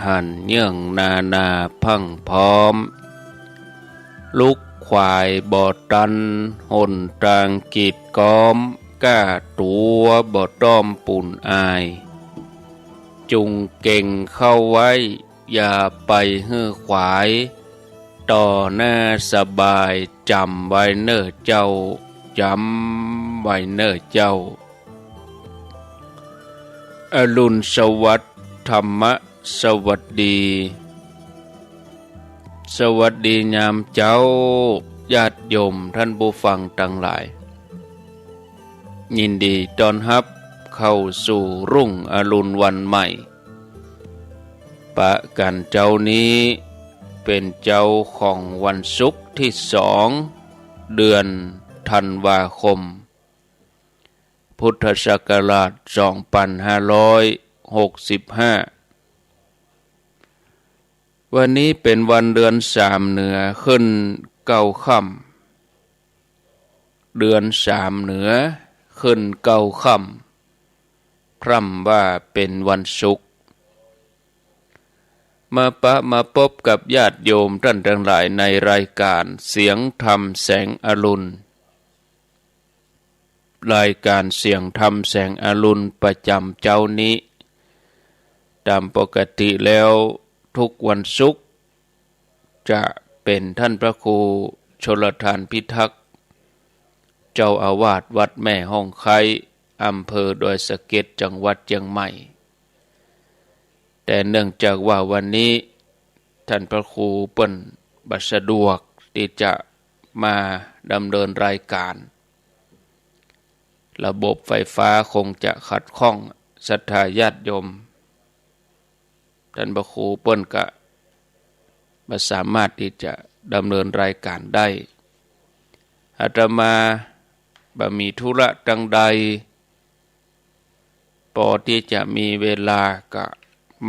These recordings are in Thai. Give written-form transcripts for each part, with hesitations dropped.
หันเยื่องนาพังพร้อมลุกควายบ่อตันหนตรางกีดก้อมก้าตัวบ่อต้อมปุ่นอายจุงเก่งเข้าไว้อย่าไปฮื้อขวายต่อหน้าสบายจำไว้เน้อเจ้าจำไว้เน้อเจ้าอรุณสวัสดิ์ธรรมสวัสดีสวัสดียามเจ้าญาติโยมท่านผู้ฟังทั้งหลายยินดีต้อนรับเข้าสู่รุ่งอรุณวันใหม่ปะกันเจ้านี้เป็นเจ้าของวันศุกร์ที่2เดือนธันวาคมพุทธศักราช2565วันนี้เป็นวันเดือน3เหนือขึ้น9ค่ำเดือน3เหนือขึ้น9ค่ำพร่ำว่าเป็นวันศุกร์มาพบกับญาติโยมท่านทั้งหลายในรายการเสียงธรรมแสงอรุณรายการเสียงธรรมแสงอรุณประจำเจ้านี้ตามปกติแล้วทุกวันศุกร์จะเป็นท่านพระครูชลทานพิทักษ์เจ้าอาวาสวัดแม่ห้องไคอำเภอดอยสะเก็ดจังหวัดเชียงใหม่แต่เนื่องจากว่าวันนี้ท่านพระครูเปิ้นบ่สะดวกที่จะมาดำเนินรายการระบบไฟฟ้าคงจะขัดข้องศรัทธาญาติโยมท่านพระครูเปิ้นก็บ่สามารถที่จะดำเนินรายการได้อาตมาบ่มีธุระดังใดพอที่จะมีเวลาก็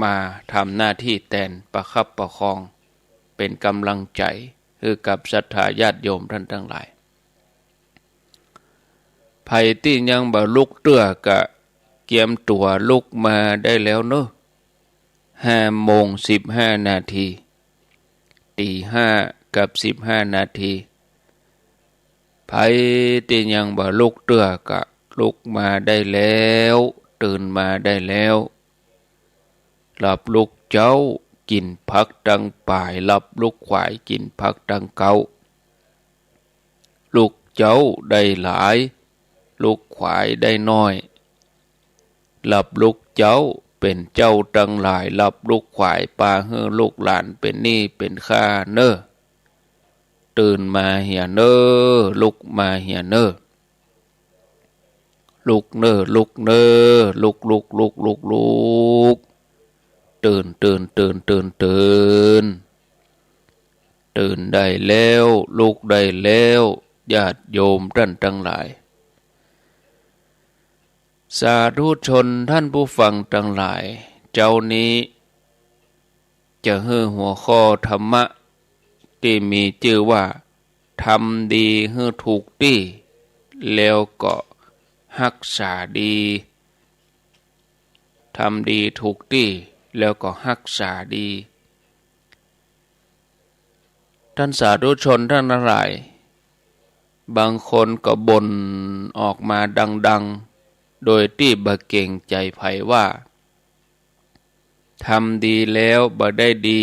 มาทำหน้าที่แทนประคับประคองเป็นกำลังใจให้กับศรัทธาญาติโยมท่านทั้งหลายไผที่ยังบ่ลุกเตื้อก็เตรียมตัวลุกมาได้แล้วเนอะ5:15 นาทีตี5กับ15 นาทีไผที่ยังบ่ลุกเตื้อก็ลุกมาได้แล้วตื่นมาได้แล้วหลับลุกเจ้ากินผักดังป่ายหลับลุกขวายกินผักดังเกาลุกเจ้าได้หลายลุกขวายได้น้อยหลับลุกเจ้าเป็นเจ้าดังหลายหลับลุกขวายปาเฮือลูกหลานเป็นหนี้เป็นค่าเน้อตื่นมาเหียเน้อลุกมาเหียเน้อลุกเน้อลุกเน้อลุกตื่นได้แล้วลุกได้แล้วญาติโยมท่านทั้งหลายสาธุชนท่านผู้ฟังทั้งหลายเจ้านี้จะให้หัวข้อธรรมะที่มีชื่อว่าทำดีให้ถูกที่แล้วก็รักษาดีทำดีถูกที่แล้วก็รักษาดีท่านสาธุชนท่านทั้งหลายบางคนก็บ่นออกมาดังๆโดยที่บ่เก่งใจไผว่าทำดีแล้วบ่ได้ดี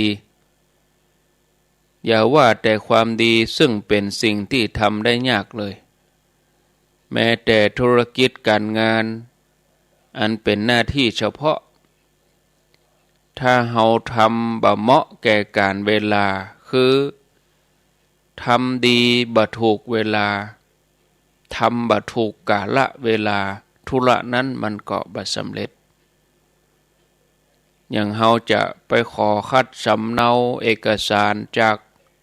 อย่าว่าแต่ความดีซึ่งเป็นสิ่งที่ทำได้ยากเลยแม้แต่ธุรกิจการงานอันเป็นหน้าที่เฉพาะถ้าเฮาทำบ่เหมาะแก่การเวลาคือทำดีบ่ถูกเวลาทำบ่ถูกกาลเวลาธุระนั้นมันก็บ่สำเร็จอย่างเฮาจะไปขอคัดสำเนาเอกสารจาก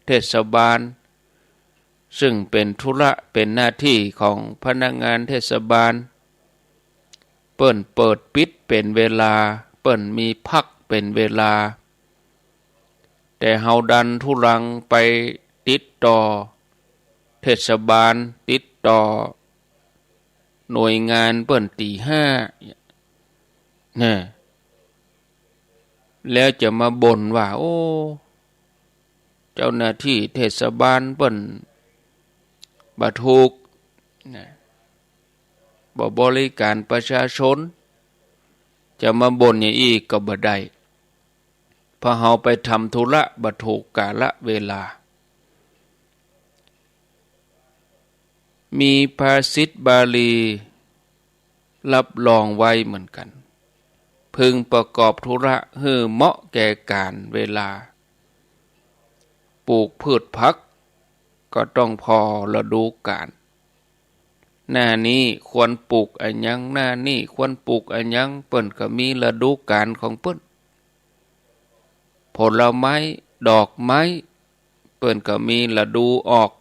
เทศบาลซึ่งเป็นธุระเป็นหน้าที่ของพนักงานเทศบาลเปิ้นเปิดปิดเป็นเวลาเปิ้นมีพักเป็นเวลาแต่เฮาดันทุรังไปติดต่อเทศบาลติดต่อหน่วยงานเปิ้นตี 5เนี่ย แล้วจะมาบ่นว่าโอ้เจ้าหน้าที่เทศบาลเปิ้นบ่ถูกนะบ่บริการประชาชนจะมาบ่นอย่างอีกก็บ่ได้เพราะเฮาไปทำธุระบ่ถูกกาลเวลามีภาษิตบาลีรับรองไว้เหมือนกันพึงประกอบธุระให้เหมาะแก่การเวลาปลูกพืชผักก็ต้องพอฤดูกาลหน้านี้ควรปลูกอันยังหน้านี้ควรปลูกอันยังเปิ้นก็มีฤดูกาลของเปิ้นผลไม้ดอกไม้เปิ้นก็มีฤดูออก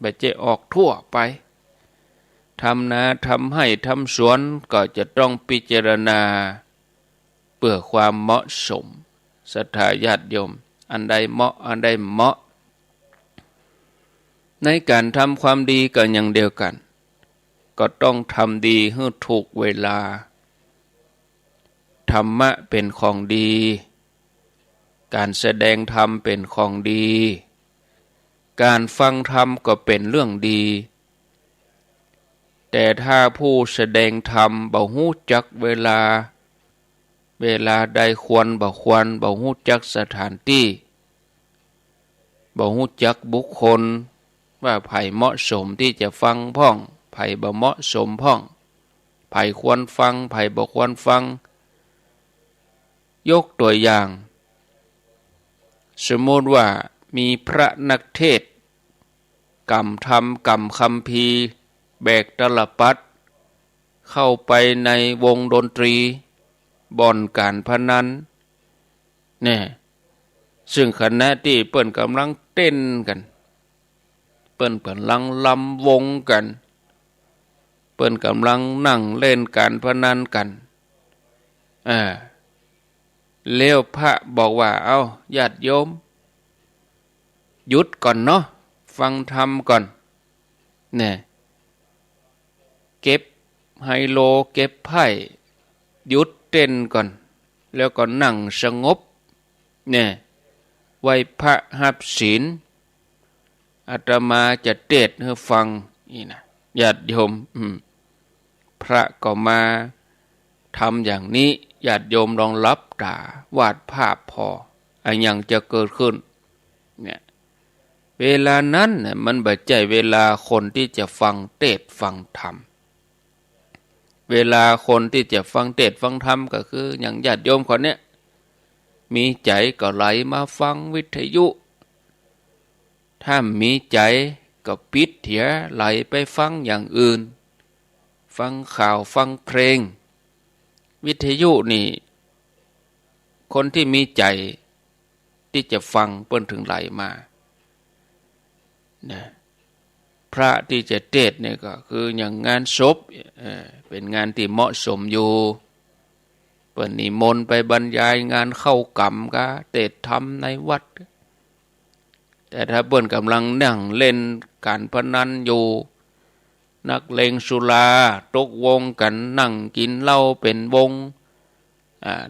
บ่ใช่ออกทั่วไปทำนาทำไร่ทำสวนก็จะต้องพิจารณาเพื่อความเหมาะสมศรัทธาญาติโยมอันใดเหมาะอันใดเหมาะในการทำความดีก็อย่างเดียวกันก็ต้องทำดีให้ถูกเวลาธรรมะเป็นของดีการแสดงธรรมเป็นของดีการฟังธรรมก็เป็นเรื่องดีแต่ถ้าผู้แสดงธรรมบ่ฮู้จักเวลาใดควรบ่ควรบ่ฮู้จักสถานที่บ่ฮู้จักบุคคลว่าไผเหมาะสมที่จะฟังพ้องไผบ่เหมาะสมพ้องไผควรฟังไผบ่ควรฟังยกตัวอย่างสมมติว่ามีพระนักเทศน์กำธรรมกำคัมภีร์แบกตลปัดเข้าไปในวงดนตรีบ่อนการพนันเนี่ยซึ่งขณะที่เปิ้นกำลังเต้นกันเปิ้นกำลังลำวงกันเปิ้นกำลังนั่งเล่นการพนันกันแล้วพระบอกว่าเอาญาติโยมหยุดก่อนเนาะฟังธรรมก่อนเนี่ยเก็บไฮโลเก็บไพ่หยุดเต้นก่อนแล้วก็นั่งสงบเนี่ยไว้พระหับศีลอาตมาจะเทศน์ให้ฟังนี่นะญาติโยมพระก็มาทำอย่างนี้ญาติโยมลองรับตาวาดภาพพออะไรอย่างจะเกิดขึ้นเนี่ยเวลานั้นมันบ่ใช่เวลาคนที่จะฟังเทศน์ฟังธรรมเวลาคนที่จะฟังเทศน์ฟังธรรมก็คืออย่างญาติโยมคนเนี้ยมีใจก็ไหลมาฟังวิทยุถ้ามีใจก็ปิดเถียไหลไปฟังอย่างอื่นฟังข่าวฟังเพลงวิทยุนี่คนที่มีใจที่จะฟังเปิ้นถึงไหลมานะพระที่จะเทศน์เนี่ยก็คืออย่างงานศพเป็นงานที่เหมาะสมอยู่เปิ้นนิมนต์ไปบรรยายงานเข้ากรรมก็เทศน์ธรรมในวัดแต่ถ้าเปิ้นกำลังนั่งเล่นการพนันอยู่นักเลงสุราตกวงกันนั่งกินเหล้าเป็นวง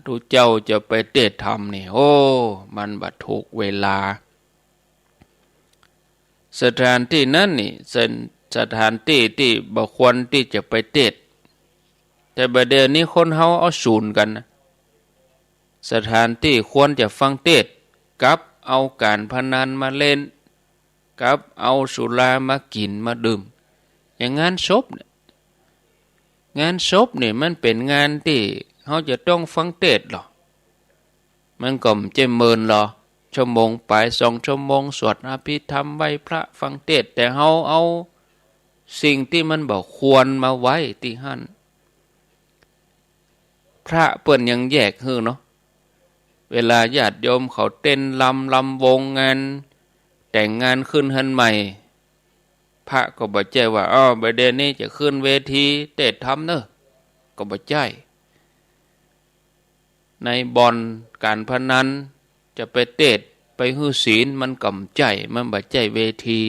ทุกเจ้าจะไปเทศน์ธรรมนี่โอ้มันบ่ถูกเวลาสถานที่นั้นนี่เป็นสถานที่ที่บ่ควรที่จะไปเทศน์แต่บัดเดี๋ยวนี้คนเฮาเอาศูนย์กันนะสถานที่ควรจะฟังเทศน์กับเอาการพนันมาเล่นกับเอาสุรามากินมาดื่มอย่างงานศพเนี่ยงานศพนี่มันเป็นงานที่เฮาจะต้องฟังเทศน์หรอมันก็ไม่ใช่เมินหรอชั่วโมงไป2 ชั่วโมงสวดอภิธรรมไหว้พระฟังเทศน์แต่เฮาเอาสิ่งที่มันบ่ควรมาไว้ที่หั่นพระเปิ้นยังแยกฮื้อเนาะเวลาญาติโยมเขาเต้นลำวงงานแต่งงานขึ้นหันใหม่พระก็บ่ใจว่าบัดเดี๋ยวนี้จะขึ้นเวทีเทศน์ธรรมเด้อก็บ่ใจในบ่อนการพนันจะไปเทศน์ไปฮื้อศีลมันก็ใจมันบ่ใจเวที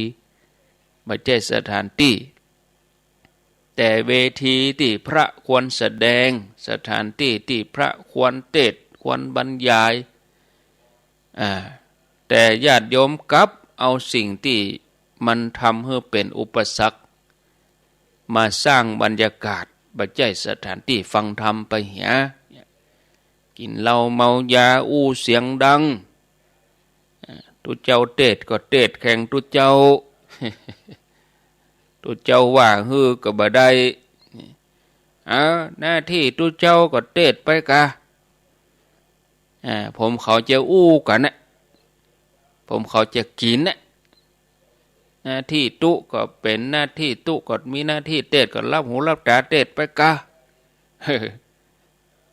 บ่ใจสถานที่แต่เวทีที่พระควรแสดงสถานที่ที่พระควรเทศน์ควรบรรยาย แต่ญาติโยมกลับเอาสิ่งที่มันทำให้เป็นอุปสรรคมาสร้างบรรยากาศบัจจัยสถานที่ฟังธรรมไปเหียกินเหล้าเมายาอู้เสียงดังตุเจ้าเทศก็เทศแข่งตุเจ้า ตุเจ้าว่าฮือก็บ่ได้หน้าที่ตุเจ้าก็เทศไปกะผมเขาจะอู้กันนะผมเขาจะกินนะหน้าที่ตุก็เป็นหน้าที่ตุก็มีหน้าที่เทศก็รับหูรับตาเทศไปกะ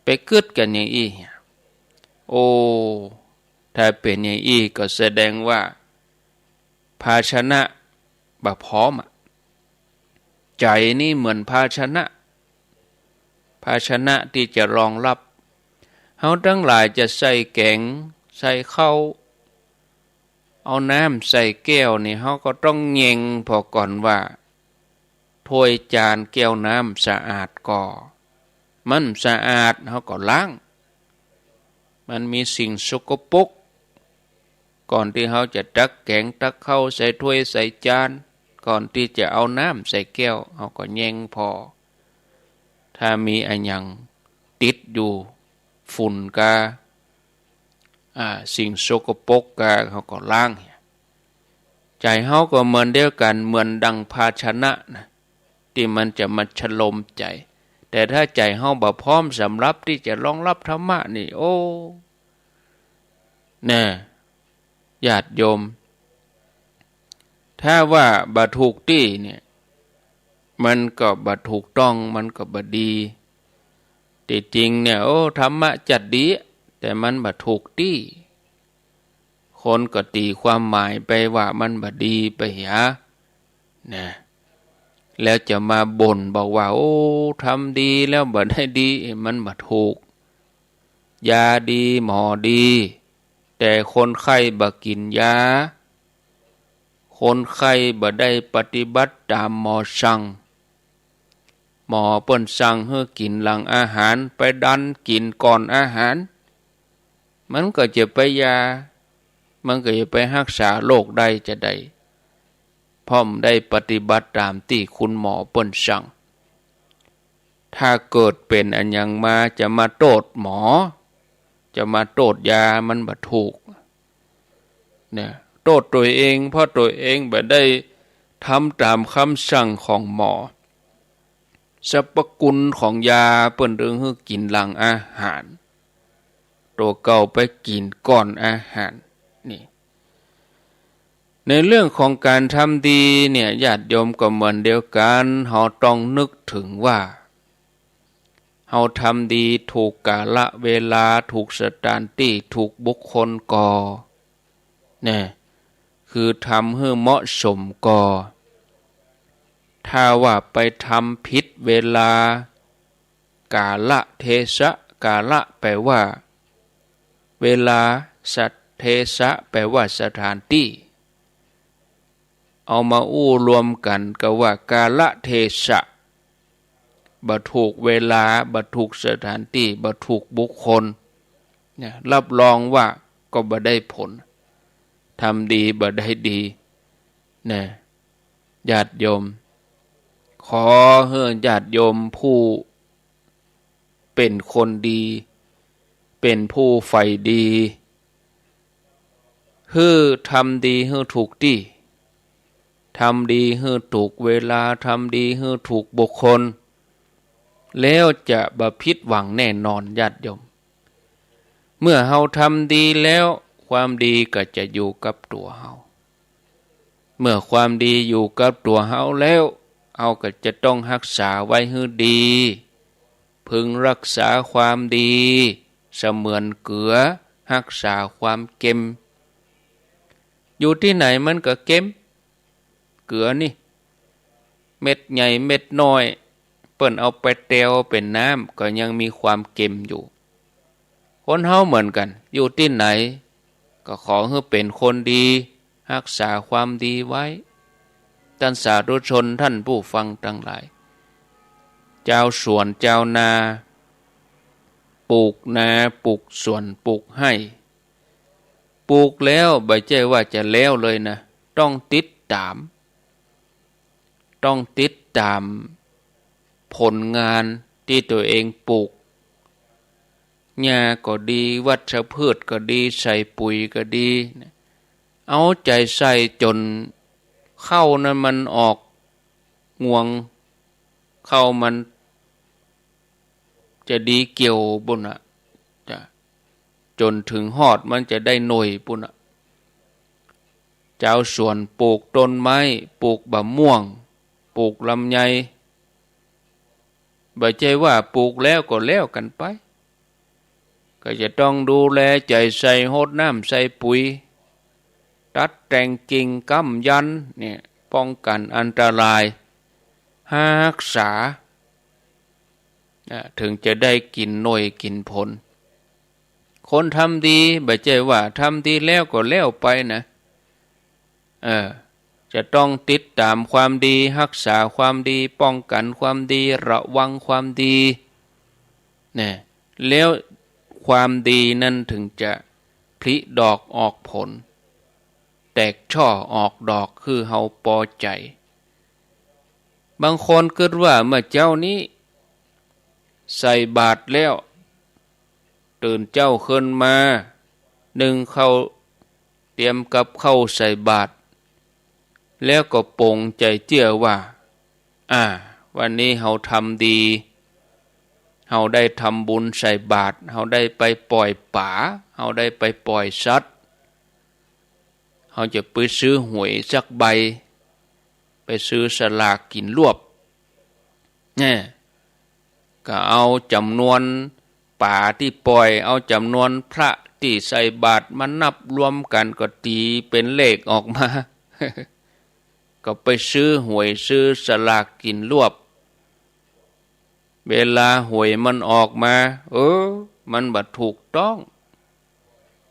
ไปกึดกันอย่างอี้โอ้ถ้าเป็นอย่างอี้ก็แสดงว่าภาชนะบ่พร้อมใจนี่เหมือนภาชนะที่จะรองรับเฮาทั้งหลายจะใส่แกงใส่ข้าวเอาน้ำใส่แก้วนี่เฮาก็ต้องเย็งพอก่อนว่าถ้วยจานแก้วน้ำสะอาดก่อมันสะอาดเฮาก็ล้างมันมีสิ่งสกปรกก่อนที่เฮาจะตักแกงตักข้าวใส่ถ้วยใส่จานก่อนที่จะเอาน้ำใส่แก้วเฮาก็แยงพอถ้ามีอันยังติดอยู่ฝุ่นกาสิ่งสกปรกกาเฮาก็ล้างใจเฮาก็เหมือนเดียวกันเหมือนดังภาชนะนะที่มันจะมาฉลมใจแต่ถ้าใจเฮาบ่พร้อมสำหรับที่จะรองรับธรรมะนี่โอ้แน่ญาติโยมถ้าว่าบ่ถูกที่เนี่ยมันก็บ่ถูกต้องมันก็บ่ดีที่จริงเนี่ยโอ้ธรรมะจัดดีแต่มันบ่ถูกที่คนก็ตีความหมายไปว่ามันบ่ดีไปนะแล้วจะมาบ่นบอกว่าโอ้ทำดีแล้วบ่ได้ดีมันบ่ถูกยาดีหมอดีแต่คนไข้บ่กินยาคนไข้บ่ได้ปฏิบัติตามหมอสั่งหมอเปิ้นสั่งให้กินหลังอาหารไปดันกินก่อนอาหารมันก็จะไปยามันก็จะไปรักษาโรคได้จะได้พร้อมได้ปฏิบัติตามที่คุณหมอเปิ้นสั่งถ้าเกิดเป็นอันยังมาจะมาโทษหมอจะมาโทษยามันบ่ถูกเนี่ยโทษตัวเองเพราะตัวเองบ่ได้ทำตามคำสั่งของหมอสรรพคุณของยาเปิ้นเรื่องให้กินหลังอาหารตัวเก่าไปกินก่อนอาหารนี่ในเรื่องของการทำดีเนี่ยญาติโยมก็เหมือนเดียวกันเฮาต้องนึกถึงว่าเฮาทำดีถูกกาลเวลาถูกสถานที่ถูกบุคคลก่อเนี่ยคือทำให้เหมาะสมก่อถ้าว่าไปทำผิดเวลากาลเทศะกาละแปลว่าเวลาสัตเทศะแปลว่าสถานที่เอามาอู้รวมกันก็ว่ากาลเทศะบ่ถูกเวลาบ่ถูกสถานที่บ่ถูกบุคคลเนี่ยรับรองว่าก็บ่ได้ผลทำดีบ่ได้ดีเนี่ยญาติโยมขอให้ญาติโยมผู้เป็นคนดีเป็นผู้ใฝ่ดีให้ทำดีให้ถูกที่ทำดีให้ถูกเวลาทำดีให้ถูกบุคคลแล้วจะบ่ผิดหวังแน่นอนญาติโยมเมื่อเฮาทำดีแล้วความดีก็จะอยู่กับตัวเฮาเมื่อความดีอยู่กับตัวเฮาแล้วเฮาก็จะต้องรักษาไว้ให้ดีพึงรักษาความดีเสมือนเกลือรักษาความเค็มอยู่ที่ไหนมันก็เค็มเกลือนี่เม็ดใหญ่เม็ดน้อยเปิ้นเอาไปเตวเป็นน้ำก็ยังมีความเค็มอยู่คนเฮาเหมือนกันอยู่ที่ไหนก็ขอให้เป็นคนดีรักษาความดีไว้ท่านสาธุชนท่านผู้ฟังทั้งหลายเจ้าสวนเจ้านาปลูกนาปลูกสวนปลูกให้ ปลูกแล้วไม่ใช่ว่าจะแล้วเลยนะต้องติดตามผลงานที่ตัวเองปลูกหญ้าก็ดีวัชพืชก็ดีใส่ปุ๋ยก็ดีเอาใจใส่จนเข้านั้นมันออกงวงเข้ามันจะดีเกี่ยวบุญอะจะจนถึงหอดมันจะได้หน่วยปุณอะเจ้าสวนปลูกต้นไม้ปลูกบะม่วงปลูกลำไยบ่ใช่ว่าปลูกแล้วก็แล้วกันไปก็จะต้องดูแลใจใส่โหดน้ำใส่ปุ๋ยตัดแต่งกิ่งก้ำยันเนี่ยป้องกันอันตรายรักษาถึงจะได้กินหน่วยกินผลคนทำดีบ่ใช่ว่าทำดีแล้วก็แล้วไปนะจะต้องติดตามความดีรักษาความดีป้องกันความดีระวังความดีเนี่ยแล้วความดีนั้นถึงจะผลิดอกออกผลแตกช่อออกดอกคือเฮาพอใจบางคนคิดว่าเมื่อเจ้านี้ใส่บาตรแล้วตื่นเจ้าขึ้นมานึ่งเข้าเตรียมกับเข้าใส่บาตรแล้วก็ปงใจเจื่อว่าวันนี้เฮาทำดีเฮาได้ทำบุญใส่บาตรเฮาได้ไปปล่อยป่าเฮาได้ไปปล่อยสัตว์เฮาจะไปซื้อหวยสักใบไปซื้อสลากกินรวบเนี่ยก็เอาจำนวนป่าที่ปล่อยเอาจำนวนพระที่ใส่บาตรมานับรวมกันก็ตีเป็นเลขออกมา ก็ไปซื้อหวยซื้อสลากกินรวบเวลาหวยมันออกมามันบ่ถูกต้อง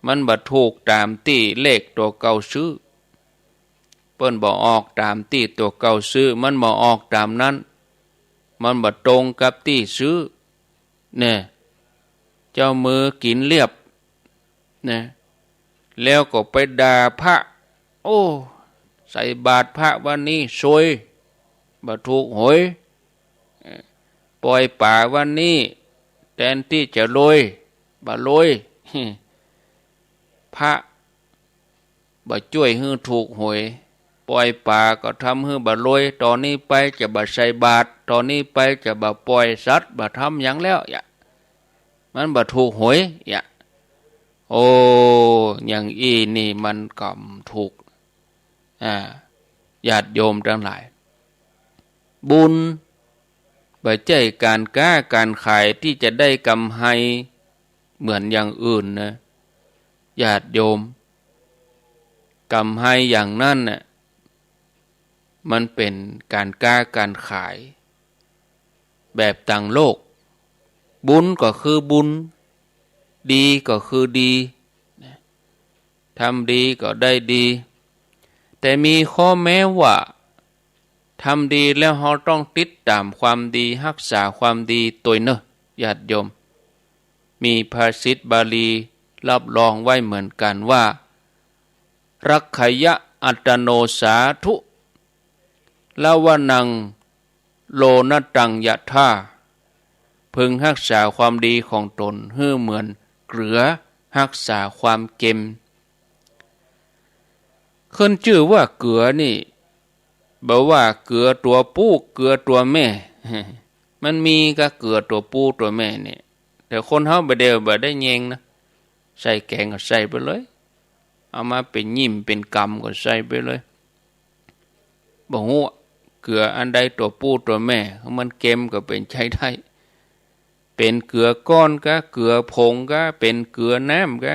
มันบ่ถูกตามที่เลขตัวเก่าซื้อเปิ้นบ่ออกตามที่ตัวเก่าซื้อมันบ่ออกตามนั้นมันบ่ตรงกับที่ซื้อเนี่ยเจ้ามือกินเรียบนะแล้วก็ไปด่าพระใส่บาตรพระวันนี้ซวยบ่ถูกหวยปล่อยป่าวันนี้แทนที่จะรวยบ่รวยพระบ่ช่วยให้ถูกหวยปล่อยป่าก็ทำให้บ่รวยตอนนี้ไปจะบ่ใส่บาตรตอนนี้ไปจะบ่ปล่อยสัตว์บ่ทำหยังแล้วมันบ่ถูกหวยอย่างนี่มันก็ถูกญาติโยมทั้งหลายบุญบ่ใช่การค้าการขายที่จะได้กำไรเหมือนอย่างอื่นนะญาติโยมกำไรอย่างนั้นน่ะมันเป็นการค้าการขายแบบต่างโลกบุญก็คือบุญดีก็คือดีทำดีก็ได้ดีแต่มีข้อแม้ว่าทำดีแล้วเราต้องติดตามความดีรักษาความดีตัวเนอะญาติโยมมีภาษิตบาลีรับรองไว้เหมือนกันว่ารักขยะอัตโนสาธุลาวนังโลนตังยะธาพึงรักษาความดีของตนให้เหมือนเกลือรักษาความเค็มขึ้นชื่อว่าเกลือนี่บอกว่าเกลือตัวผู้เกลือตัวแม่ มันมีก็เกลือตัวผู้ตัวแม่เนี่ยแต่คนเฮาบ่ได้แยงนะใส่แกงก็ใส่ไปเลยเอามาเป็นยิ้มเป็นกำก็ใส่ไปเลยบ่ฮู้เกลืออันใดตัวผู้ตัวแม่มันเค็มก็เป็นใช้ได้เป็นเกลือก้อนก็เกลือผงก็เป็นเกลือน้ำก็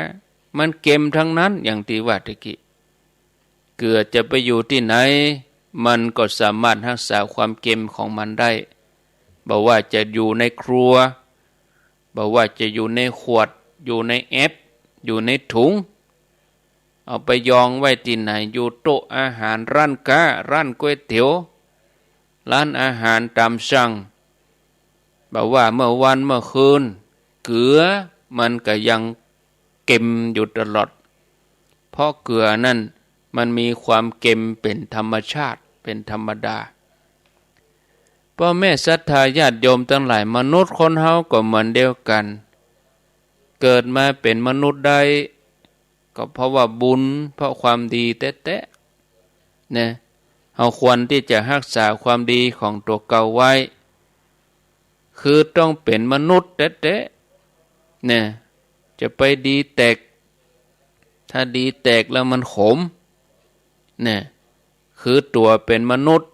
มันเค็มทั้งนั้นอย่างที่ว่าตะกี้เกลือจะไปอยู่ที่ไหนมันก็สามารถรักษาความเค็มของมันได้บ่ว่าจะอยู่ในครัวบ่ว่าจะอยู่ในขวดอยู่ในแอปอยู่ในถุงเอาไปยองไว้ที่ไหนอยู่โต๊ะอาหารร้านค้าร้านก๋วยเตี๋ยวร้านอาหารตามสั่งบ่ว่าเมื่อวันเมื่อคืนเกลือมันก็ยังเค็มอยู่ตลอด เพราะเกลือนั่นมันมีความเค็มเป็นธรรมชาติเป็นธรรมดาพ่อแม่ศรัทธาญาติโยมทั้งหลายมนุษย์คนเฮาก็เหมือนเดียวกันเกิดมาเป็นมนุษย์ได้ก็เพราะว่าบุญเพราะความดีแท้ๆนะเฮาควรที่จะรักษาความดีของตัวเก่าไว้คือต้องเป็นมนุษย์แท้ๆเนี่ยจะไปดีแตกถ้าดีแตกแล้วมันขมเนี่ยคือตัวเป็นมนุษย์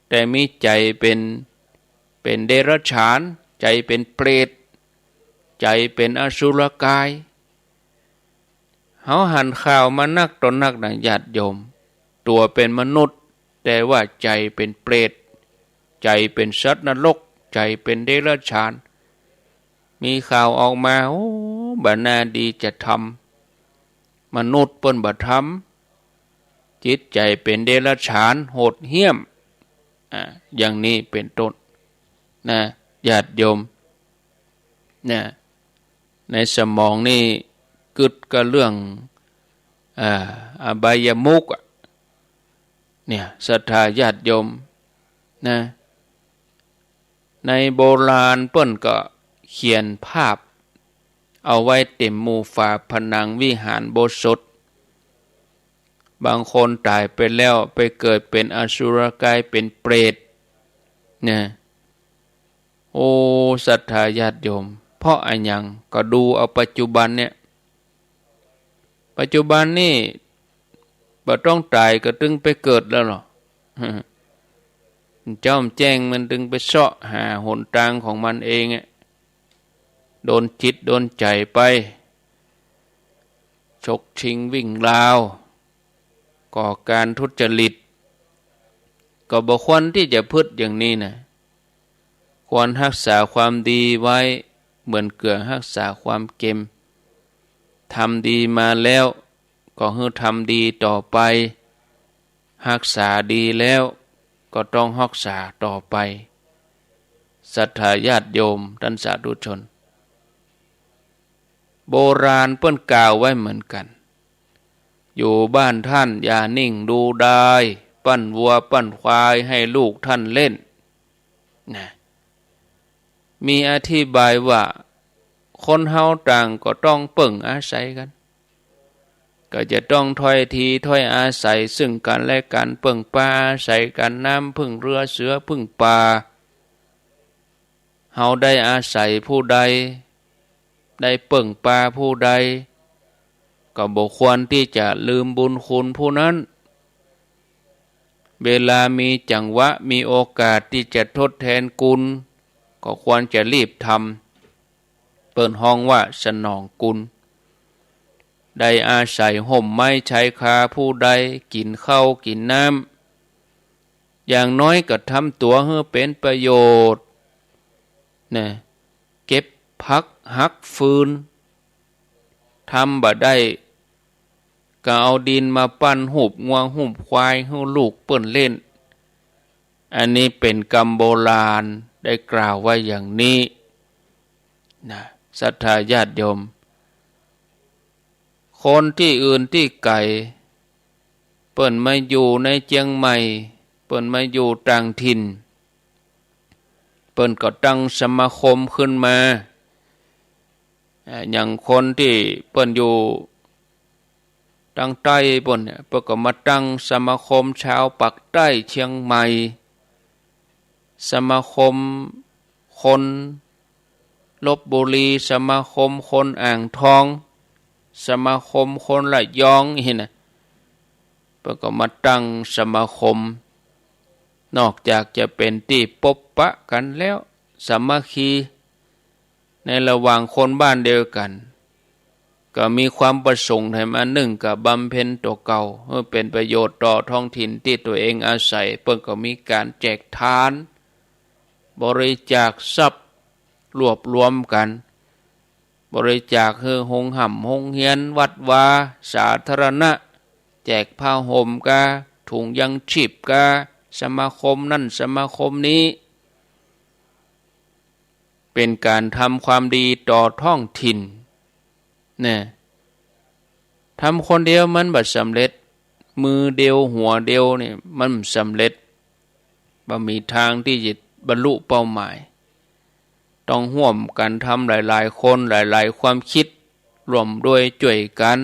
แต่มีใจเป็นเดรัจฉานใจเป็นเปรตใจเป็นอสุรกายเฮาหันข่าวมานักต่อนักนะญาติโยมตัวเป็นมนุษย์แต่ว่าใจเป็นเปรตใจเป็นสัตว์นรกใจเป็นเดรัจฉานมีข่าวออกมาโอ้บ่น่าดีจะทำมนุษย์เปิ้นบ่ทำจิตใจเป็นเดรัจฉานโหดเหี้ยมอย่างนี้เป็นต้นนะญาติโยมนะในสมองนี่กึดกับเรื่องอบายมุขเนี่ยศรัทธาญาติโยมนะในโบราณเปิ้นก็เขียนภาพเอาไว้เต็มหมู่ฝาผนังวิหารโบสถบางคนตายไปแล้วไปเกิดเป็นอสุรกายเป็นเปรตเนี่ยโอ้ศรัทธาญาติโยมเพราะอันยังก็ดูเอาปัจจุบันเนี่ยปัจจุบันนี่บ่ต้องตายก็ตึงไปเกิดแล้วหรอจ้อมแจ้งมันตึงไปเสาะหาหนทางของมันเองโดนจิตโดนใจไปฉกชิงวิ่งราวก่อการทุจริตก็บ่ควรที่จะพึดอย่างนี้นะควรรักษาความดีไว้เหมือนเกลือรักษาความเค็มทำดีมาแล้วก็ให้ทำดีต่อไปรักษาดีแล้วก็ต้องรักษาต่อไปศรัทธาญาติโยมท่านสาธุชนโบราณเปิ้นกล่าวไว้เหมือนกันอยู่บ้านท่านอย่านิ่งดูได้ปั้นวัวปั้นควายให้ลูกท่านเล่นนะมีอธิบายว่าคนเฮาต่างก็ต้องเบิ่งอาศัยกันก็จะต้องถ้อยทีถ้อยอาศัยซึ่งกันและกันเบิ่งป่าอาศัยกันน้ำพึ่งเรือเสือพึ่งป่าเฮาได้อาศัยผู้ใดได้เบิ่งป่าผู้ใดก็บ่ควรที่จะลืมบุญคุณผู้นั้นเวลามีจังหวะมีโอกาสที่จะทดแทนกุลก็ควรจะรีบทำเปิดห้องว่าสนองกุลได้อาศัยห่มไม้ชายคาผู้ใดกินข้าวกินน้ำอย่างน้อยก็ทำตัวให้เป็นประโยชน์นะเก็บพักหักฟืนทำบ่ได้ก็เอาดินมาปั้นหุบงัวหุบควายให้ลูกเปิ้นเล่นอันนี้เป็นกรรมโบราณได้กล่าวไว้อย่างนี้นะศรัทธาญาติโยมคนที่อื่นที่ไกลเปิ้นมาอยู่ในเชียงใหม่เปิ้นมาอยู่ต่างถิ่นเปิ้นก็ตั้งสมาคมขึ้นมาอย่างคนที่เปิ้นอยู่ทางใต้เปิ้นเนี่ยเปิ้นก็มาตั้งสมาคมชาวปากใต้เชียงใหม่สมาคมคนลพบุรีสมาคมคนอ่างทองสมาคมคนระยองนี่นะเปิ้นก็มาตั้งสมาคมนอกจากจะเป็นที่พบปะกันแล้วสามัคคีในระหว่างคนบ้านเดียวกันก็มีความประสงค์ให้มาหนึ่งกับบำเพ็ญตัวเก่าเพื่อเป็นประโยชน์ต่อท้องถิ่นที่ตัวเองอาศัยเปิ้นก็มีการแจกทานบริจาคทรัพย์รวบรวมกันบริจาคให้โรงห่ำโรงเรียนวัดวาสาธารณะแจกผ้าห่มกาถุงยังชีพกาสมาคมนั่นสมาคมนี้เป็นการทำความดีต่อท้องถิ่นเนี่ย ทำคนเดียวมันบ่สำเร็จมือเดียวหัวเดียวนี่มันสำเร็จบ่มีทางที่จะบรรลุเป้าหมายต้องร่วมกันทำหลายๆคนหลายๆความคิดร่วมด้วยช่วยกัน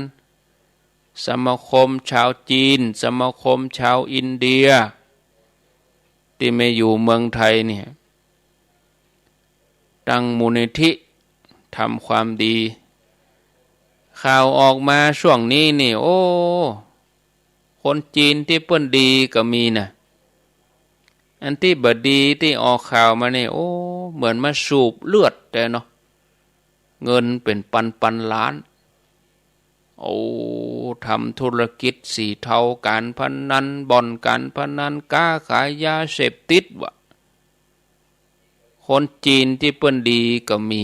สมาคมชาวจีนสมาคมชาวอินเดียที่ไม่อยู่เมืองไทยเนี่ยตั้งมูลนิธิทำความดีข่าวออกมาช่วงนี้นี่โอ้คนจีนที่เปิ้นดีก็มีนะอันที่บดีที่ออกข่าวมาเนี่ยโอ้เหมือนมาสูบเลือดแต่เนาะเงินเป็นพันล้านโอ้ทำธุรกิจสีเทาการพนันบ่อนการพนันค้าขายยาเสพติดวะคนจีนที่เปิ้นดีก็มี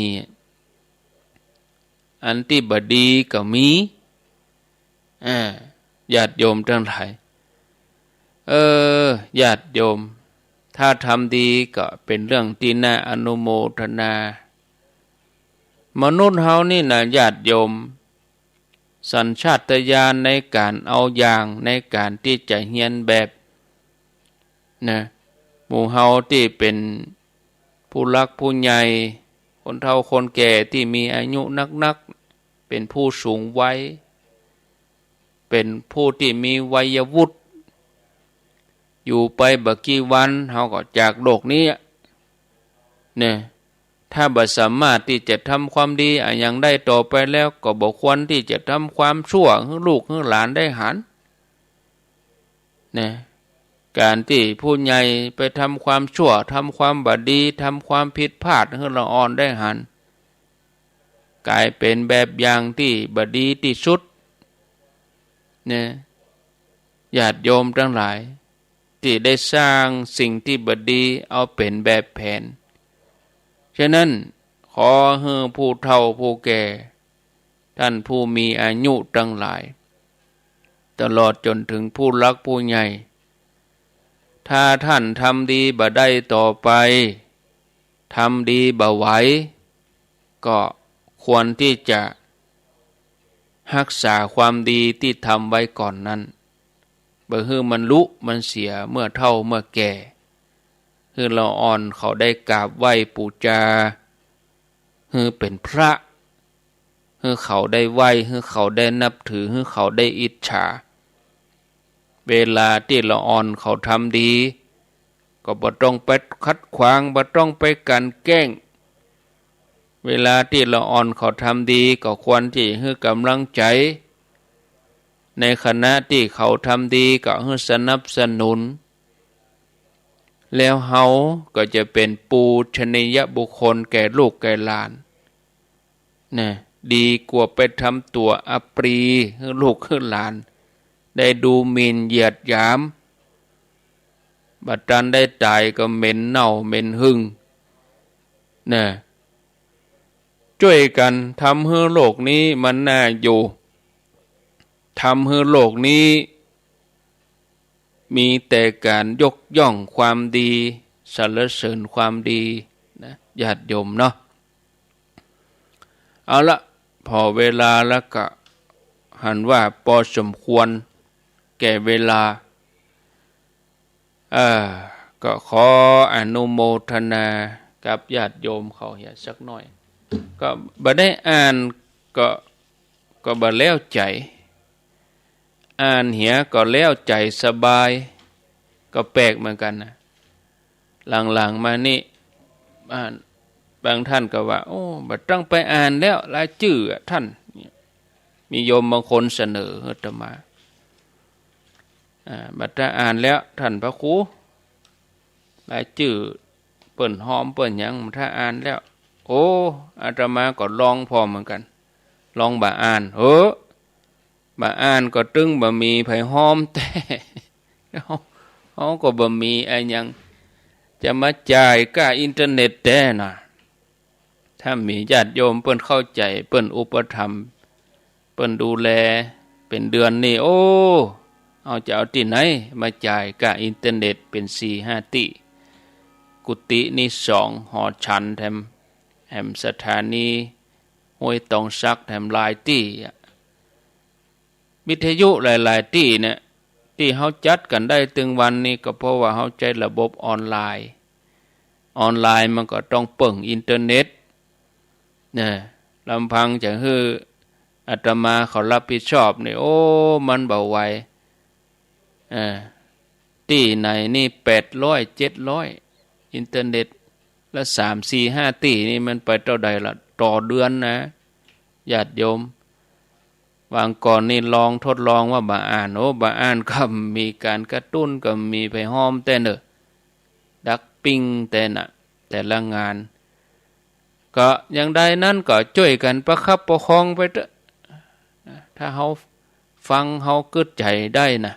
อันที่บดีก็มีญาติโยมทั้งหลายญาติโยมถ้าทำดีก็เป็นเรื่องที่น่าอนุโมทนามนุษย์เฮานี่นะญาติโยมสัญชาตญาณในการเอาอย่างในการที่จะเฮียนแบบนะหมู่เฮาที่เป็นผู้รักผู้ใหญ่คนเฒ่าคนแก่ที่มีอายุนักๆเป็นผู้สูงวัยเป็นผู้ที่มีวัยวุฒิอยู่ไปบักกี่วันเฮาก็จากโลกนี้เนี่ยถ้าบ่สามารถที่จะทำความดีอย่างได้ต่อไปแล้วก็บ่ควรที่จะทำความชั่วให้ลูกให้หลานได้หันเนี่ยการที่ผู้ใหญ่ไปทำความชั่วทำความบดีทำความผิดพลาดให้ละอ่อนได้หันกลายเป็นแบบอย่างที่บดีที่สุดเนี่ยญาติโยมทั้งหลายที่ได้สร้างสิ่งที่บดีเอาเป็นแบบแผนฉะนั้นขอให้ผู้เฒ่าผู้แก่ท่านผู้มีอายุทั้งหลายตลอดจนถึงผู้รักผู้ใหญ่ถ้าท่านทำดีบ่ได้ต่อไปทำดีบ่ไหวก็ควรที่จะรักษาความดีที่ทำไว้ก่อนนั้นบ่ให้มันลุมันเสียเมื่อเฒ่าเมื่อแก่คือเราอ่อนเขาได้กราบไหว้บูชาคือเป็นพระคือเขาได้ไหว้คือเขาได้นับถือคือเขาได้อิจฉาเวลาที่เราอ่อนเขาทำดีก็บ่ต้องไปคัดขวางบ่ต้องไปกันแกล้งเวลาที่เราอ่อนเขาทำดีก็ควรที่ให้กำลังใจในขณะที่เขาทำดีก็ให้สนับสนุนแล้วเฮาก็จะเป็นปูชนียบุคคลแก่ลูกแก่หลานนะดีกว่าไปทำตัวอัปรีให้ลูกให้หลานได้ดูหมิ่นเหยียดหยามบัดนั้นได้ตายก็เหม็นเน่าเหม็นหึ่งนะช่วยกันทำให้โลกนี้มันน่าอยู่ทำให้โลกนี้มีแต่การยกย่องความดีสรรเสริญความดีนะญาติโยมเนาะเอาละพอเวลาแล้วก็หันว่าพอสมควรแก่เวลาก็ขออนุโมทนากับญาติโยมเขาเหียสักหน่อยก็บ่ได้อ่านก็บ่แล้วใจอ่านเหียก็แล้วใจสบายก็แปลกเหมือนกันนะหลังๆมานี่อ่านบางท่านก็ว่าโอ้บ่ต้องไปอ่านแล้วรายชื่อท่านมีโยมบางคนเสนออาตมาบัดถ้าอ่านแล้วท่านพระครูรายชื่อเปิ้นหอมเปิ้นหยังถ้าอ่านแล้วโอ้อาตมาก็ลองพอเหมือนกันลองบ่อ่านบ่อ่านก็ตึงบ่มีไผหอมแต่เฮาก็บ่มีไอ้หยังจะมาจ่ายค่าอินเทอร์เน็ตแต่น่ะถ้ามีญาติโยมเปิ้นเข้าใจเปิ้นอุปถัมภ์เปิ้นดูแลเป็นเดือนนี่โอ้เอาจะเอาที่ไหนมาจ่ายค่าอินเทอร์เน็ตเป็น 4-5 ติกุฏินี่2หอฉันแถมสถานีห้วยตองซักแถมหลายที่ วิทยุหลายๆที่เนี่ยที่เขาจัดกันได้ถึงวันนี้ก็เพราะว่าเขาใช้ระบบออนไลน์มันก็ต้องเปิ่งอินเทอร์เน็ตเนี่ยลำพังจะให้อาตมาเขารับผิดชอบเนี่ยโอ้มันเบาไหวที่ไหนนี่800 700อินเทอร์เน็ตแล้ว3 4 5ที่นี่มันไปเท่าใดละต่อเดือนนะญาติโยมวางก่อนนี่ลองทดลองว่าบาอ่านบาอ่านก็มีการกระตุ้นก็มีไปห้อมแต่เนอะดักปิ้งแต่น่ะแต่ละงานก็อย่างใดนั้นก็ช่วยกันประคับประคองไปเถอะถ้าเฮาฟังเฮาเกิดใจได้นะ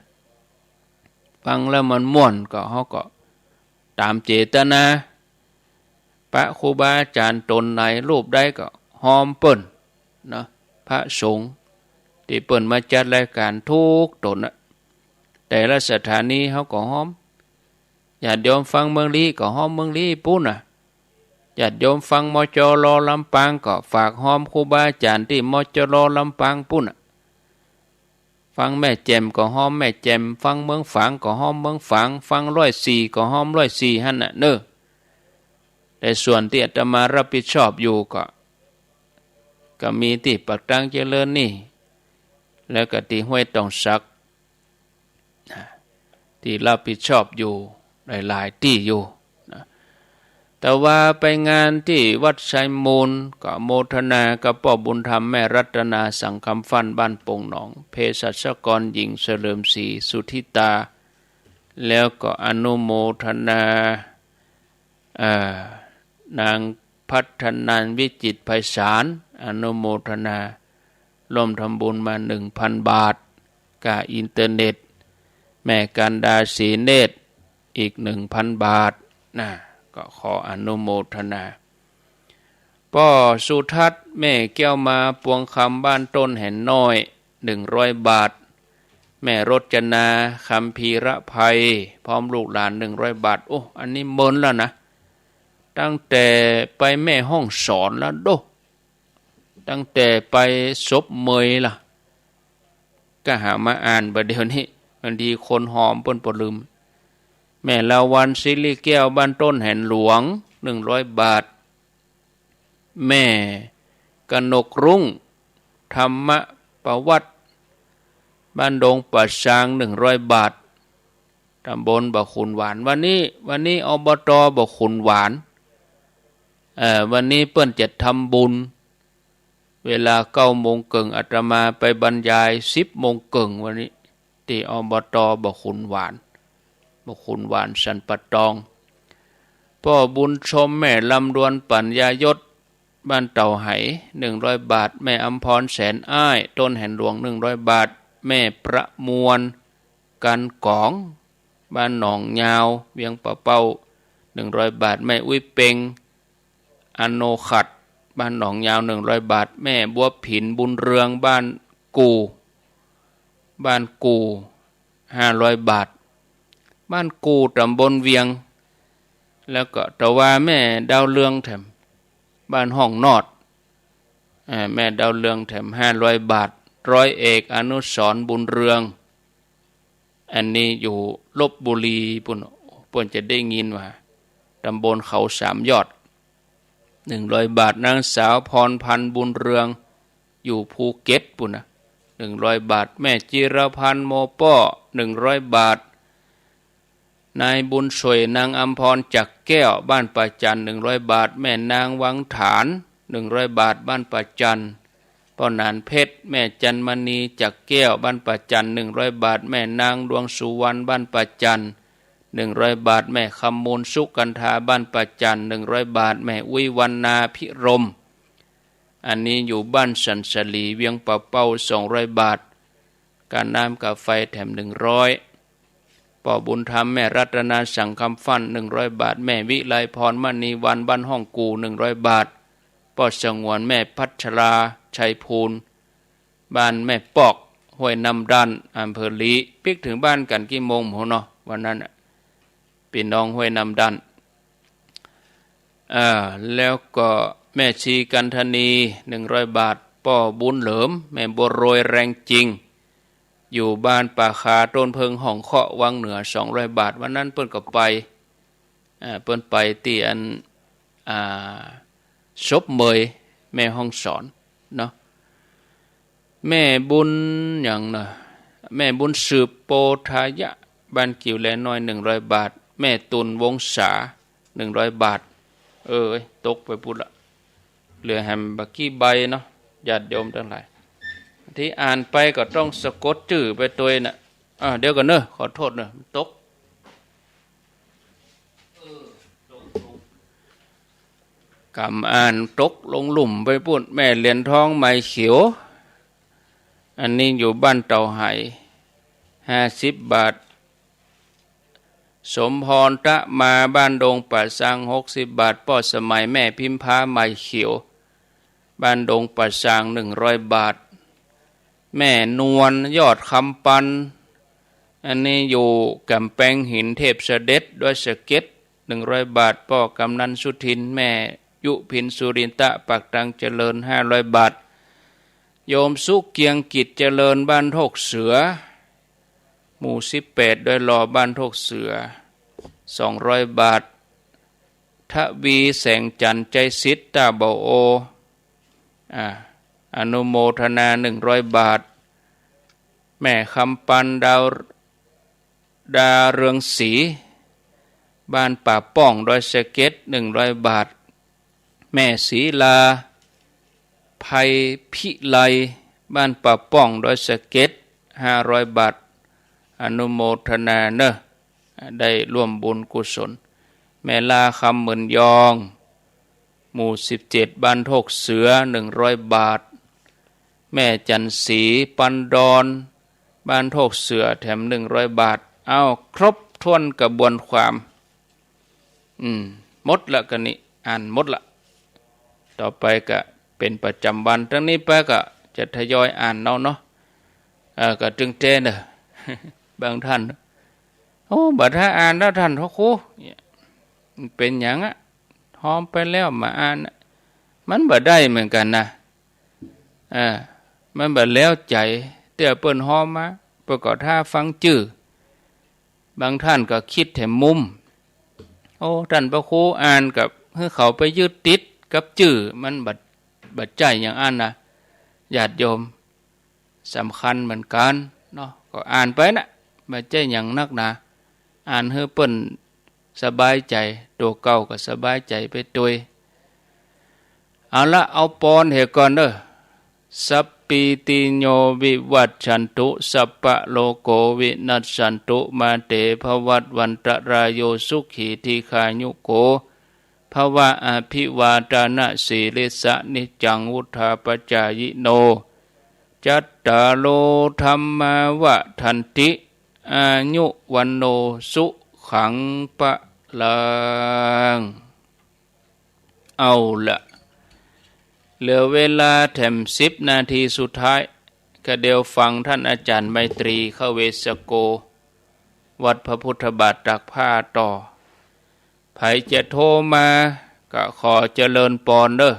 ฟังแล้วมันม่วนก็เฮาก็ตามเจตนาพระครูบาอาจารย์ตนไหนรูปใดก็หอมเปิ้นนะพระสงฆ์ที่เปิ้นมาจัดรายการทุกตนนะแต่ละสถานีเฮาก็หอมญาติโยมฟังเมืองลี้ก็หอมเมืองลี้ปุ้นน่ะญาติโยมฟังมจรลำปางก็ฝากหอมครูบาอาจารย์ที่มจรลำปางปุ้นน่ะฟังแม่แจ่มก็หอมแม่แจ่มฟังเมืองฝางก็หอมเมืองฝางฟัง104ก็หอม104หั่นน่ะเด้อแต่ส่วนที่อาตมารับผิดชอบอยู่ก็มีที่ปากตังเจริญนี่แล้วก็ที่ห้วยตองสักที่รับผิดชอบอยู่หลายๆที่อยู่นะแต่ว่าไปงานที่วัดไชมูลก็โมทนากับพ่อบุญธรรมแม่รัตนาสังคำฟันบ้านโป่งหนองเภสัชกรหญิงเฉลิมศรีสุธิตาแล้วก็อนุโมทนานางพัฒนันวิจิตรไพศาลอนุโมทนาร่วมทำบุญมา 1,000 บาทกับอินเทอร์เน็ตแม่กันดาศรีเนตรอีก 1,000 บาทนะก็ขออนุโมทนาพ่อสุทัศน์แม่แก้วมาปวงคำบ้านต้นแห่นน้อย100 บาทแม่รจนาคำพีระภัยพร้อมลูกหลาน100 บาทโอ้อันนี้เมินแล้วนะตั้งแต่ไปแม่ห้องสอนแล้วโดตั้งแต่ไปศพเมยล่ะก็หามาอ่านประเดี๋ยวนี้บางทีคนหอมเปิ้นบ่ลืมแม่ลาวันศิริแก้วบ้านต้นแห่นหลวง100 บาทแม่กนกรุ่งธรรมประวัติบ้านดงป่าช้าง100 บาทตำบลบ่อขุนหวานวันนี้อบต.บ่อขุนหวานวันนี้เปิ้นจะทำบุญเวลา9:30อาตมาไปบรรยาย10:30วันนี้ที่อบต.บ่อขุนหวานสันปะตองพ่อบุญชมแม่ลำดวนปัญญายศบ้านเต่าไห100 บาทแม่อำพรแสนอ้ายต้นแห่นหลวง100 บาทแม่ประมวลกันกองบ้านหนองยาวเวียงปะเป้า100 บาทแม่อุ้ยเปงอโนขัดบ้านหนองยาว100 บาทแม่บัวผินบุญเรืองบ้านกู500 บาทบ้านกูตำบลเวียงแล้วก็ตะว่าแม่ดาวเรืองแถมบ้านห้องนอดแม่ดาวเรืองแถม500 บาทร้อยเอกอนุสรณ์บุญเรืองอันนี้อยู่ลพบุรีปุ่นจะได้ยินว่าตำบลเขา3 ยอด100 บาทนางสาวพรพันธ์บุญเรืองอยู่ภูเก็ตปุ่นนะ100 บาทแม่จิรพันธ์โมป้อ100 บาทนายบุญสวยนางอำพรจักแก้วบ้านป่าจัน100 บาทแม่นางวังฐาน100 บาทบ้านป่าจันพ่อนานเพชรแม่จันมณีจักแก้วบ้านป่าจัน100 บาทแม่นางดวงสุวรรณบ้านป่าจัน100 บาทแม่คำมูลสุกันธาบ้านป่าจัน100 บาทแม่อุยวันนาพิรมอันนี้อยู่บ้านสันสลีเวียงปะเป้า200 บาทการน้ำกาไฟแถม100พ่อบุญธรรมแม่รัตนาสังคำฟัน100 บาทแม่วิไลพรมณีวันบ้านห้องกู100 บาทพ่อสงวนแม่พัชราชัยภูลบ้านแม่ปอกห้วยน้ำดันอำเภอลีปิกถึงบ้านกันกี่โมงหมเนาะวันนั้นพี่น้องห้วยน้ำดันแล้วก็แม่ชีกันธนี100 บาทพ่อบุญเหลิมแม่บัวโรยแรงจริง อยู่บ้านป่าคาต้นเพิงห้องเคาะวังเหนือ200 บาทวันนั้นเปิ้นก็ไปเปิ้นไปที่อันศพเมยแม่ห้องสอนเนาะแม่บุญอย่างน่ะแม่บุญสืบโปทายะบ้านกิ่วแลน้อย100 บาทแม่ตุนวงศา100 บาทตกไปพุ่นละเหลือแฮมบักกี้ใบเนาะญาติโยมทั้งหลายที่อ่านไปก็ต้องสะกดชื่อไปตัวน่ะเดี๋ยวก่อนเนอะขอโทษเนอะตกกำอ่านตกลงหลุมไปปุ่นแม่เหรียญทองไม้เขียวอันนี้อยู่บ้านเต่าไห50 บาทสมพรตะมาบ้านดงป่าสัง60 บาทป้อสมัยแม่พิมพาไม้เขียวบ้านดงป่าสัง100 บาทแม่นวลยอดคำปันอันนี้อยู่กำแพงหินเทพเสด็จด้วยสเก็ต100 บาทป้อกำนันสุทินแม่ยุพินสุรินตะปักตังเจริญ500 บาทโยมสุเกียงกิจเจริญบ้านโทกเสือหมู่18ด้วยรอบ้านโทกเสือ200 บาททวีแสงจันใจสิทธตาเบาโออนุโมทนา100 บาทแม่คำปันดาเรืองศรีบ้านป่าป้องดอยสะเก็ด100 บาทแม่ศรีลาภัยพิไลบ้านป่าป้องดอยสะเก็ด500 บาทอนุโมทนาเนอะได้ร่วมบุญกุศลแม่ลาคำเหมือนยองหมู่17บ้านโทกเสือ100 บาทแม่จันศรีปันดอนบ้านโทกเสือแถม100 บาทเอาครบถ้วนกระบวนความหมดละกันนี้อ่านหมดละต่อไปก็เป็นประจำวันทั้งนี้ไปก็จะทยอยอ่านเนาะก็จึงเจนบางท่านบัดถ้าอ่านแล้วท่านครูเป็นอย่างหอมไปแล้วมาอ่านมันบ่ได้เหมือนกันนะมันบ่แล้วใจเตี้ยเปิ้นหอมมาประกอบท่าฟังจื้อบางท่านก็คิดแถมมุมท่านพระครูอ่านกับให้เขาไปยึดติดกับจื้อมันบัดใจอย่างอ่านนะญาติโยมสำคัญเหมือนกันเนาะก็อ่านไปนะบัดใจอย่างนักหนาอ่านให้เปิ้นสบายใจตัวเก่าก็สบายใจไปด้วยเอาละเอาปอนเหก่อนเด้อสัพปิติโยวิวัชชันตุสัพพะโลโกวินัสสันตุมาเตภวัตวันตรายโยสุขีทีขายุโกภวะอภิวาทานะสีลิสะนิจังวุธาปจายโนจัตตาโลธัมมาวะทันติอายุวันโนสุขังปะลังเอาละเหลือเวลาแถม10 นาทีสุดท้ายก็เดี๋ยวฟังท่านอาจารย์ไมตรีเข้าเวสโกวัดพระพุทธบาทตากผ้าต่อไผจะโทรมาก็ขอเจริญปอนเด้อ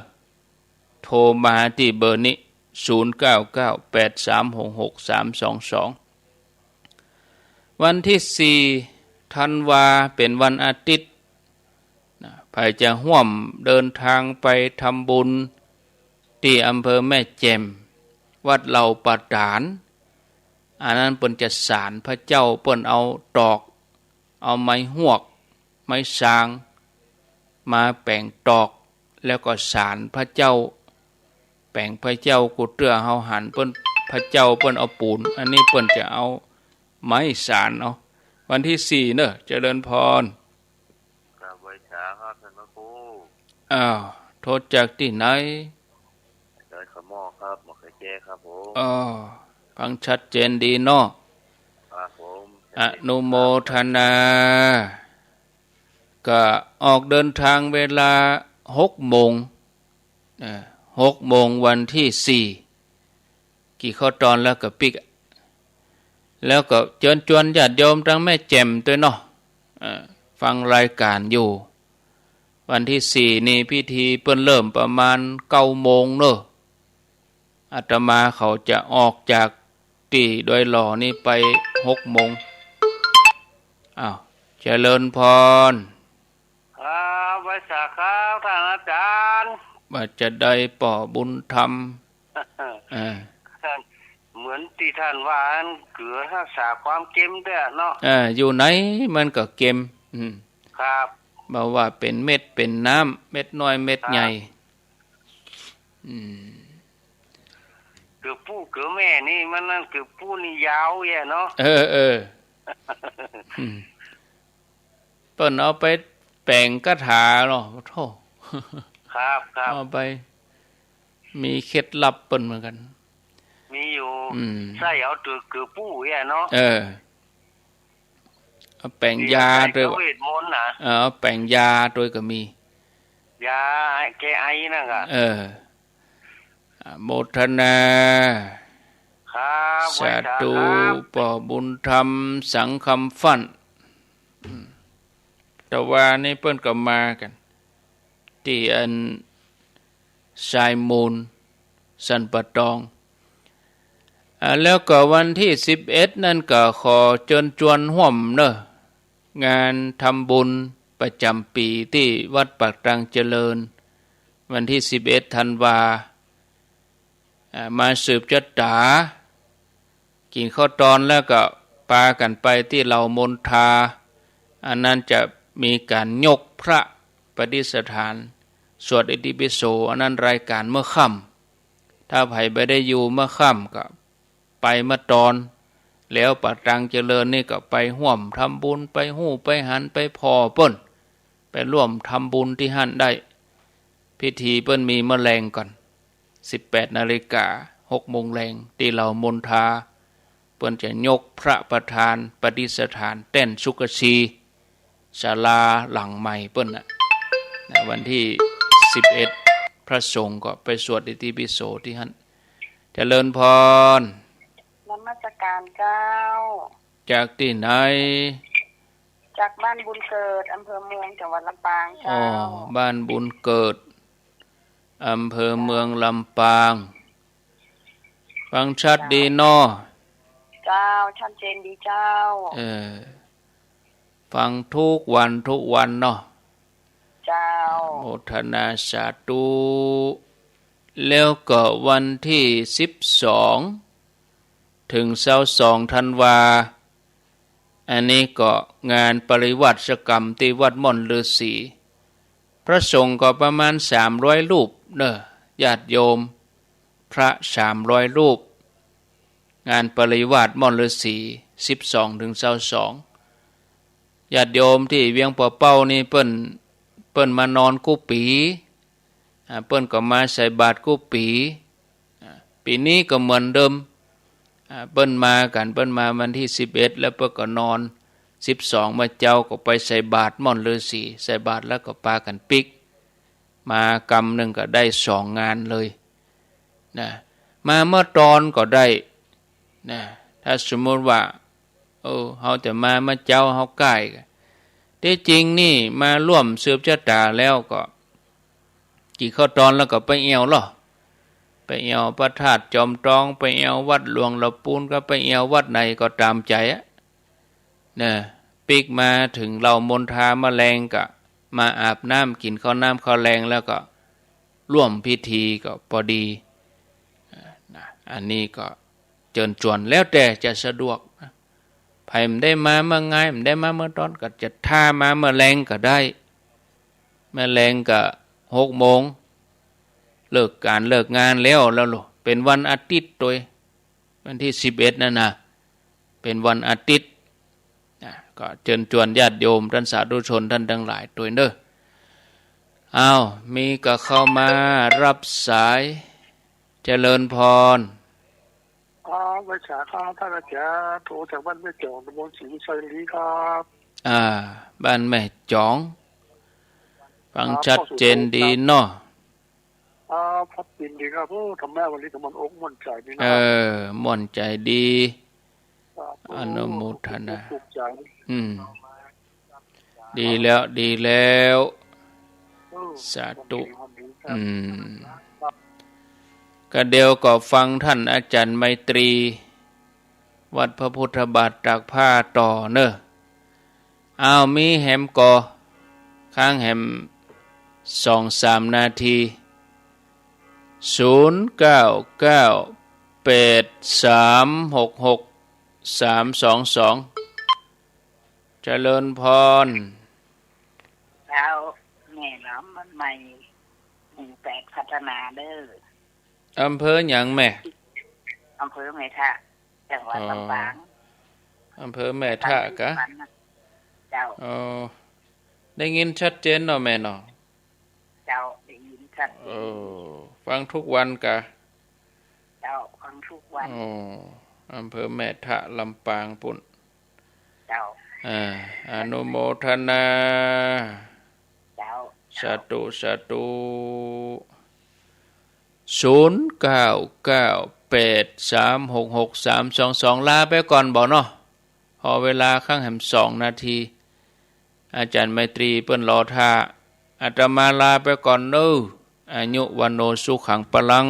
โทรมาที่เบอร์นี้0998366322วันที่4 ธันวาเป็นวันอาทิตย์ไผจะร่วมเดินทางไปทำบุญที่อำเภอแม่แจ่มวัดเหล่าปะฐานอันนั้นเปิ้นจะสารพระเจ้าเปิ้นเอาตอกเอาไม้หวกไม้สางมาแป่งตอกแล้วก็สารพระเจ้าแป่งพระเจ้ากุเตื้อเฮาหันเปิ้นพระเจ้าเปิ้นเอาปูนอันนี้เปิ้นจะเอาไม้สารเอาวันที่4เนอะเจริญพรครับไว้ช้าครับท่านพระครูโทษจากที่ไหนเดินขมอครับหมอเคยแจ้ครับผมฟังชัดเจนดีเนาะครับผมอนุโมทนาก็ออกเดินทางเวลา6 โมง6 โมงวันที่4กี่ข้อตอนแล้วก็ปิกแล้วก็เชิญชวนญาติโยมทั้งแม่แจ่มด้วยเนาะฟังรายการอยู่วันที่4นี่พิธีเปิ้นเริ่มประมาณ9 โมงเนอะอาตมาเขาจะออกจาก ตีโดยหล่อนี่ไป6 โมงอ้าวเจริญพรครับไว้สักครับท่านอาจารย์ว่าจะได้ป่อบุญธรรมเหมือนที่ท่านว่าเกือรักษาความเค็มเด้อเนาะอยู่ไหนมันก็เค็มครับบอกว่าเป็นเม็ดเป็นน้ำเม็ดน้อยเม็ดใหญ่คือผู้คือแม่นี่มันนั่นคือผู้นี่ยาวแย่เนาะเปิ้นเอาไปแปลงกระถาเนาะโธ่ครับเอาไปมีเคล็ดลับเปิ้นเหมือนกันมีอยู่ใส่เอาตัวคือผู้แย่เนาะเอาแปลงยาด้วยเวทมนต์นะเอาแปลงยาด้วยก็มียาแก้ไอนั่นก็โมทนาครับสาธุป่อบุญธรรมสังคำฟั่นแต่ว่านี่เปิ้นก็มากันที่อันชายมูลสันปะตองแล้วก็วันที่11นั่นก็ขอเชิญชวนร่วมเนอะงานทำบุญประจำปีที่วัดปากตรังเจริญวันที่11ธันวามาสืบชะตากินข้าวตอนแล้วก็ปากันไปที่เหล่ามนทาอันนั้นจะมีการยกพระปฏิสถานสวดอิติปิโสอันนั้นรายการเมื่อค่ำถ้าไผไม่ได้อยู่เมื่อค่ำก็ไปเมื่อตอนแล้วปากตรังเจริญนี่ก็ไปร่วมทำบุญไปหู้ไปหันไปพอเปิ้นไปร่วมทำบุญที่หันได้พิธีเปิ้นมีแมลงก่อน18 นาฬิกา 6 โมงแรงที่เหล่ามนทาเปิ้นจะยกพระประธานปฏิสถานเต้นสุกชีศาลาหลังใหม่เปิ้นวันที่11พระสงฆ์ก็ไปสวดอิติปิโสที่หันเจริญพรนมัสการเจ้าจากที่ไหนจากบ้านบุญเกิดอำเภอเมืองจังหวัดลำปางเจ้าบ้านบุญเกิดอำเภอเมืองลำปางฟังชัดดีเนาะเจ้าชัดเจนดีเจ้าฟังทุกวันเนาะเจ้าโมทนาสาธุแล้วก็วันที่12ถึง22ธันวาอันนี้ก็งานปริวัติกรรมที่วัดม่อนฤาษีพระสงฆ์ก็ประมาณ300รูปเนอะญาติโยมพระ300รูปงานปริวาสม่อนฤาษี12ถึง22ญาติโยมที่เวียงป่อเป้านี่เปิ้นมานอนกุปีเปิ้นก็มาใส่บาตรกุปีปีนี้ก็เหมือนเดิมเปิ้นมาวันที่11แล้วเปิ้นก็นอน12มาเจ้าก็ไปใส่บาตรม่อนฤาษีใส่บาตรแล้วก็ปากันปิกมากรรมนึงก็ได้2 งานเลยนะมาเมื่อตอนก็ได้นะถ้าสมมติว่าเฮาแต่มาเจ้าเฮาใกล้ที่จริงนี่มาร่วมสืบชะตาแล้วก็กี่ข้าวตอนแล้วก็ไปเอวหรอไปเอวพระธาตุจอมทองไปเอววัดหลวงละปูนก็ไปเอววัดไหนก็ตามใจนะปิกมาถึงเรามนทาแมลงก็มาอาบน้ำกินข้าวน้ำข้าวแรงแล้วก็ร่วมพิธีก็พอดีอันนี้ก็เชิญชวนแล้วแต่จะสะดวกไผมันได้มาเมื่อไงมันได้มาเมื่อตอนก็จะท่ามาเมื่อแรงก็ได้เมื่อแรงก็6 โมงเลิกการเลิกงานแล้วลูกเป็นวันอาทิตย์ตัววันที่11นั่นนะเป็นวันอาทิตย์ก็เชิญชวนญาติโยมท่านสาธุชนท่านทั้งหลายตัวเด้อมีก็เข้ามารับสายเจริญพรวิชาครับท่านอาจารย์โทรจากบ้านแม่จองตำบลศรีวิชัยลีครับบ้านแม่จองฟังชัดเจนดีเนาะพัดปินดีครับทำแม่วันนี้ทำมันอกม่วนใจดีนะม่วนใจดีอนุโมทนาดีแล้วสาธุก็เดียวก็ฟังท่านอาจารย์ไมตรี วัดพระพุทธบาทตากผ้าต่อเนอะเอามีแหมกอข้างแหม2-3 นาที0998366322เจริญพรแล้วแม่น้ำมันใหม่18พัฒนาเด้ออำเภอหยังแม่อำเภอแม่ทะจังหวัดลำปางอำเภอแม่ทะกะเจ้าได้ยินชัดเจนเนาะแม่เนาะเจ้าได้ยินชัดเจนฟังทุกวันกะเจ้าฟังทุกวันอำเภอแม่ทะลำปางปุ่นเจ้าอนุโมทนาเจ้าสาธุสาธุ0998366322ลาไปก่อนบ่เนาะพอเวลาข้างแหม2 นาทีอาจารย์ไมตรีเปิ้นรอท่าอาตมาลาไปก่อนเด้ออายุวันโนสุขังปลัง